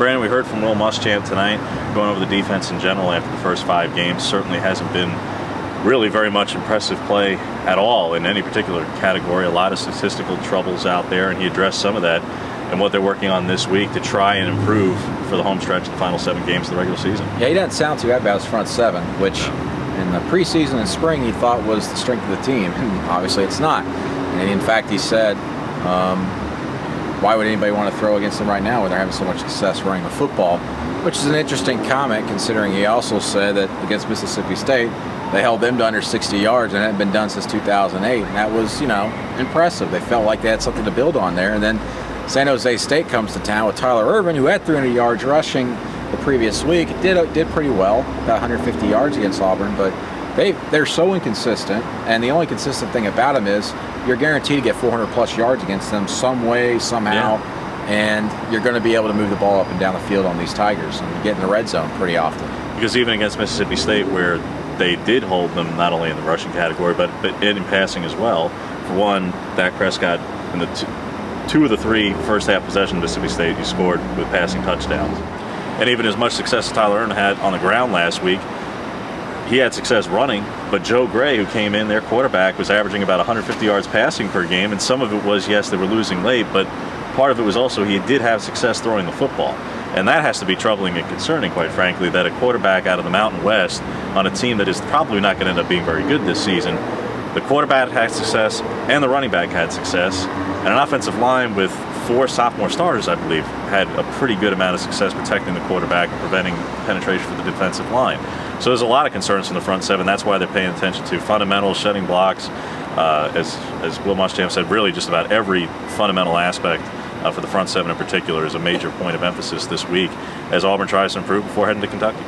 Brandon, we heard from Will Muschamp tonight, going over the defense in general after the first 5 games. Certainly hasn't been really very much impressive play at all in any particular category. A lot of statistical troubles out there, and he addressed some of that and what they're working on this week to try and improve for the home stretch of the final 7 games of the regular season. Yeah, he doesn't sound too bad about his front 7, which in the preseason and spring he thought was the strength of the team. Obviously it's not. And in fact, he said, why would anybody want to throw against them right now when they're having so much success running the football? Which is an interesting comment, considering he also said that against Mississippi State, they held them to under 60 yards, and it hadn't been done since 2008. And that was, you know, impressive. They felt like they had something to build on there. And then San Jose State comes to town with Tyler Ervin, who had 300 yards rushing the previous week. Did pretty well, about 150 yards against Auburn, but they're so inconsistent, and the only consistent thing about them is you're guaranteed to get 400-plus yards against them some way, somehow, and you're going to be able to move the ball up and down the field on these Tigers and get in the red zone pretty often. Because even against Mississippi State, where they did hold them not only in the rushing category, but in passing as well. For one, Dak Prescott, in the two of the 3 first-half possessions of Mississippi State, he scored with passing touchdowns. And even as much success as Tyler Ervin had on the ground last week, he had success running, but Joe Gray, who came in, their quarterback, was averaging about 150 yards passing per game, and some of it was, yes, they were losing late, but part of it was also he did have success throwing the football. And that has to be troubling and concerning, quite frankly, that a quarterback out of the Mountain West on a team that is probably not going to end up being very good this season, the quarterback had success and the running back had success, and an offensive line with 4 sophomore starters, I believe, had a pretty good amount of success protecting the quarterback and preventing penetration for the defensive line. So there's a lot of concerns from the front 7. That's why they're paying attention to fundamentals, shedding blocks, as Will Muschamp said, really just about every fundamental aspect for the front 7 in particular is a major point of emphasis this week as Auburn tries to improve before heading to Kentucky.